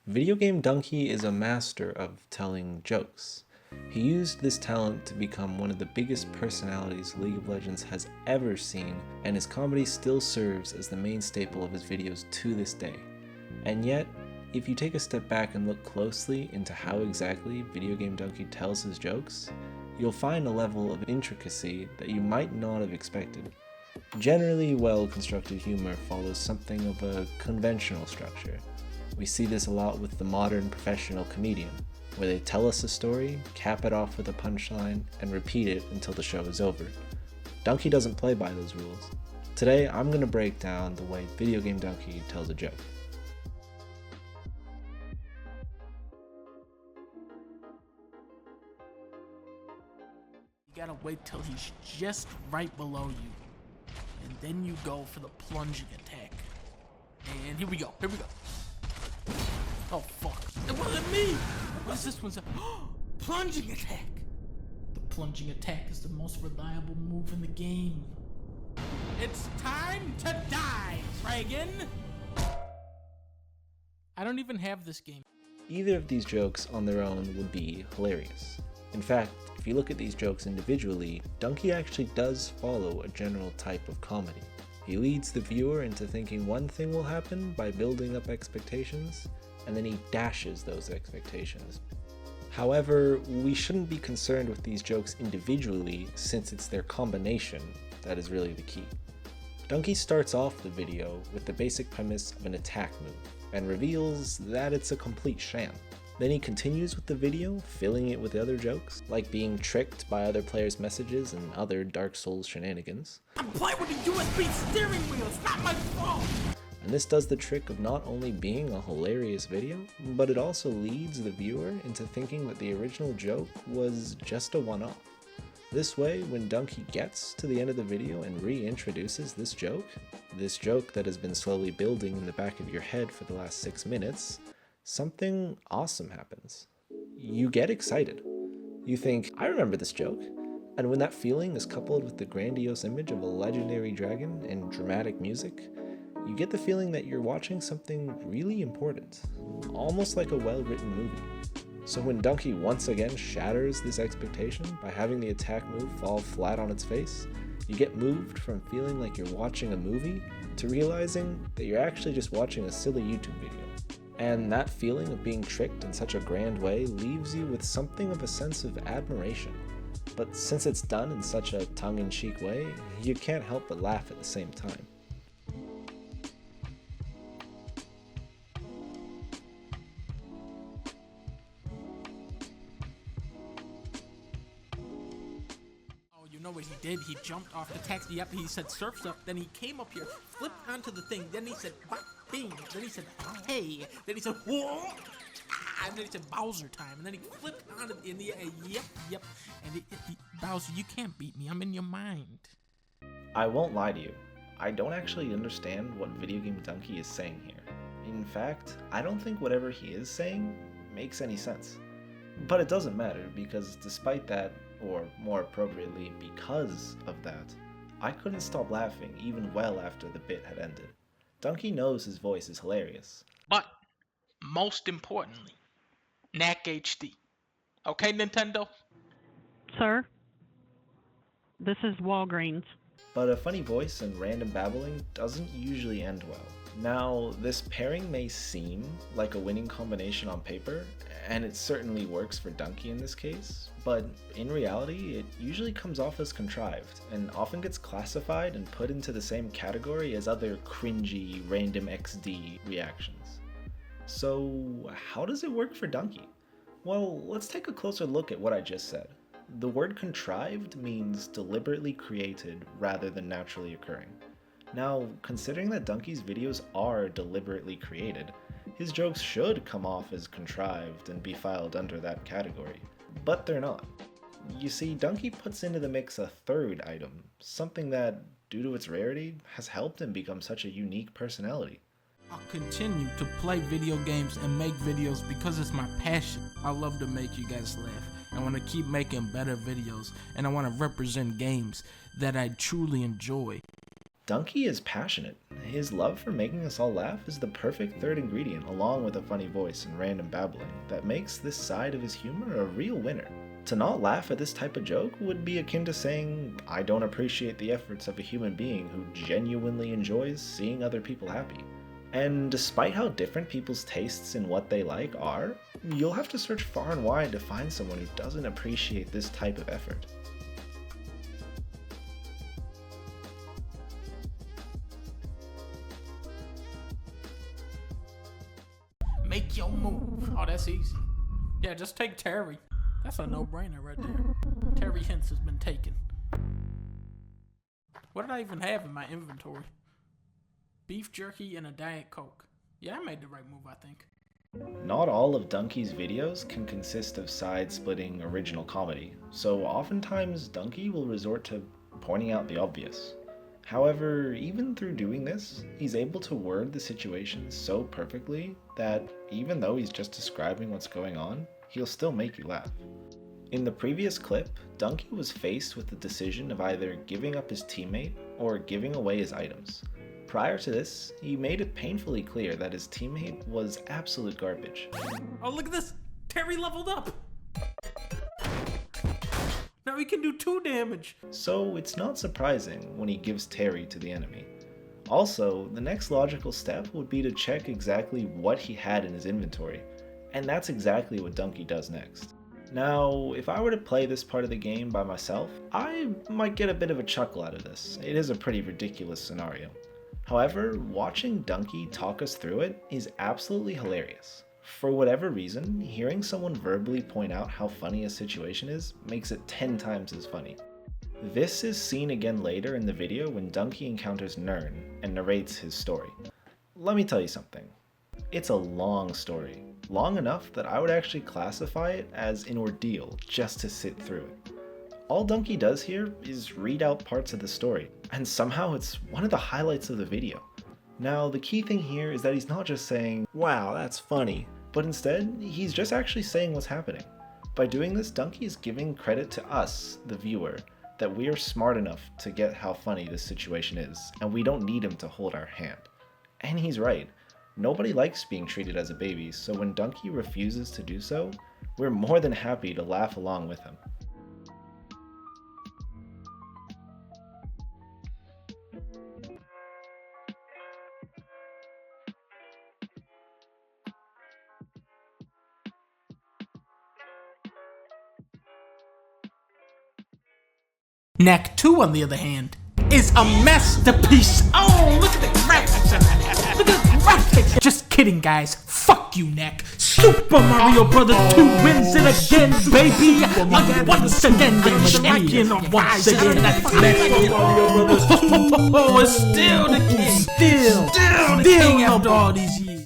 Videogamedunkey is a master of telling jokes. He used this talent to become one of the biggest personalities League of Legends has ever seen, and his comedy still serves as the main staple of his videos to this day. And yet, if you take a step back and look closely into how exactly Videogamedunkey tells his jokes, you'll find a level of intricacy that you might not have expected. Generally, well-constructed humor follows something of a conventional structure. We see this a lot with the modern professional comedian, where they tell us a story, cap it off with a punchline, and repeat it until the show is over. Dunkey doesn't play by those rules. Today, I'm going to break down the way Videogamedunkey tells a joke. You gotta wait till he's just right below you, and then you go for the plunging attack. And here we go. Oh fuck! It wasn't me. What is this one say? Plunging attack. The plunging attack is the most reliable move in the game. It's time to die, dragon. I don't even have this game. Either of these jokes on their own would be hilarious. In fact, if you look at these jokes individually, Dunkey actually does follow a general type of comedy. He leads the viewer into thinking one thing will happen by building up expectations, and then he dashes those expectations. However, we shouldn't be concerned with these jokes individually, since it's their combination that is really the key. Dunkey starts off the video with the basic premise of an attack move, and reveals that it's a complete sham. Then he continues with the video, filling it with other jokes, like being tricked by other players' messages and other Dark Souls shenanigans. I'm playing with the USB steering wheel, it's not my fault! And this does the trick of not only being a hilarious video, but it also leads the viewer into thinking that the original joke was just a one-off. This way, when Dunkey gets to the end of the video and reintroduces this joke that has been slowly building in the back of your head for the last 6 minutes, something awesome happens. You get excited. You think, I remember this joke. And when that feeling is coupled with the grandiose image of a legendary dragon and dramatic music, you get the feeling that you're watching something really important, almost like a well-written movie. So when Dunkey once again shatters this expectation by having the attack move fall flat on its face, you get moved from feeling like you're watching a movie to realizing that you're actually just watching a silly YouTube video. And that feeling of being tricked in such a grand way leaves you with something of a sense of admiration. But since it's done in such a tongue-in-cheek way, you can't help but laugh at the same time. You know what he did? He jumped off the taxi. Yep, he said surf's up. Then he came up here, flipped onto the thing. Then he said, bing. Then he said, hey. Then he said, whoa. And then he said, Bowser time. And then he flipped onto in the yep. And Bowser, you can't beat me. I'm in your mind. I won't lie to you. I don't actually understand what Videogamedunkey is saying here. In fact, I don't think whatever he is saying makes any sense. But it doesn't matter, because despite that, or more appropriately because of that, I couldn't stop laughing even well after the bit had ended. Dunkey knows his voice is hilarious. But, most importantly, NAC HD. Okay, Nintendo? Sir? This is Walgreens. But a funny voice and random babbling doesn't usually end well. Now, this pairing may seem like a winning combination on paper, and it certainly works for Dunkey in this case, but in reality, it usually comes off as contrived, and often gets classified and put into the same category as other cringy, random XD reactions. So, how does it work for Dunkey? Well, let's take a closer look at what I just said. The word contrived means deliberately created rather than naturally occurring. Now, considering that Dunkey's videos are deliberately created, his jokes should come off as contrived and be filed under that category, but they're not. You see, Dunkey puts into the mix a third item, something that, due to its rarity, has helped him become such a unique personality. I'll continue to play video games and make videos because it's my passion. I love to make you guys laugh. I want to keep making better videos, and I want to represent games that I truly enjoy. Dunkey is passionate. His love for making us all laugh is the perfect third ingredient, along with a funny voice and random babbling, that makes this side of his humor a real winner. To not laugh at this type of joke would be akin to saying, I don't appreciate the efforts of a human being who genuinely enjoys seeing other people happy. And despite how different people's tastes in what they like are, you'll have to search far and wide to find someone who doesn't appreciate this type of effort. Make your move. Oh, that's easy. Yeah, just take Terry. That's a no-brainer right there. Terry Hintz has been taken. What did I even have in my inventory? Beef jerky and a Diet Coke. Yeah, I made the right move, I think. Not all of Dunkey's videos can consist of side-splitting original comedy, so oftentimes Dunkey will resort to pointing out the obvious. However, even through doing this, he's able to word the situation so perfectly that even though he's just describing what's going on, he'll still make you laugh. In the previous clip, Dunkey was faced with the decision of either giving up his teammate or giving away his items. Prior to this, he made it painfully clear that his teammate was absolute garbage. Oh, look at this! Terry leveled up! Now he can do 2 damage! So it's not surprising when he gives Terry to the enemy. Also, the next logical step would be to check exactly what he had in his inventory, and that's exactly what Dunkey does next. Now, if I were to play this part of the game by myself, I might get a bit of a chuckle out of this. It is a pretty ridiculous scenario. However, watching Dunkey talk us through it is absolutely hilarious. For whatever reason, hearing someone verbally point out how funny a situation is makes it 10 times as funny. This is seen again later in the video when Dunkey encounters Nern and narrates his story. Let me tell you something. It's a long story, long enough that I would actually classify it as an ordeal just to sit through it. All Dunkey does here is read out parts of the story, and somehow it's one of the highlights of the video. Now, the key thing here is that he's not just saying, wow, that's funny, but instead, he's just actually saying what's happening. By doing this, Dunkey is giving credit to us, the viewer, that we are smart enough to get how funny this situation is, and we don't need him to hold our hand. And he's right. Nobody likes being treated as a baby, so when Dunkey refuses to do so, we're more than happy to laugh along with him. Knack 2, on the other hand, is a masterpiece. Oh, look at the graphics in that. Look at the graphics. Just kidding, guys. Fuck you, Knack. Super Mario Brothers 2 wins it again, baby. Once again, the champion. Once again, that's Mario Brothers 2. Oh, it's still the king. Still the king after all these years.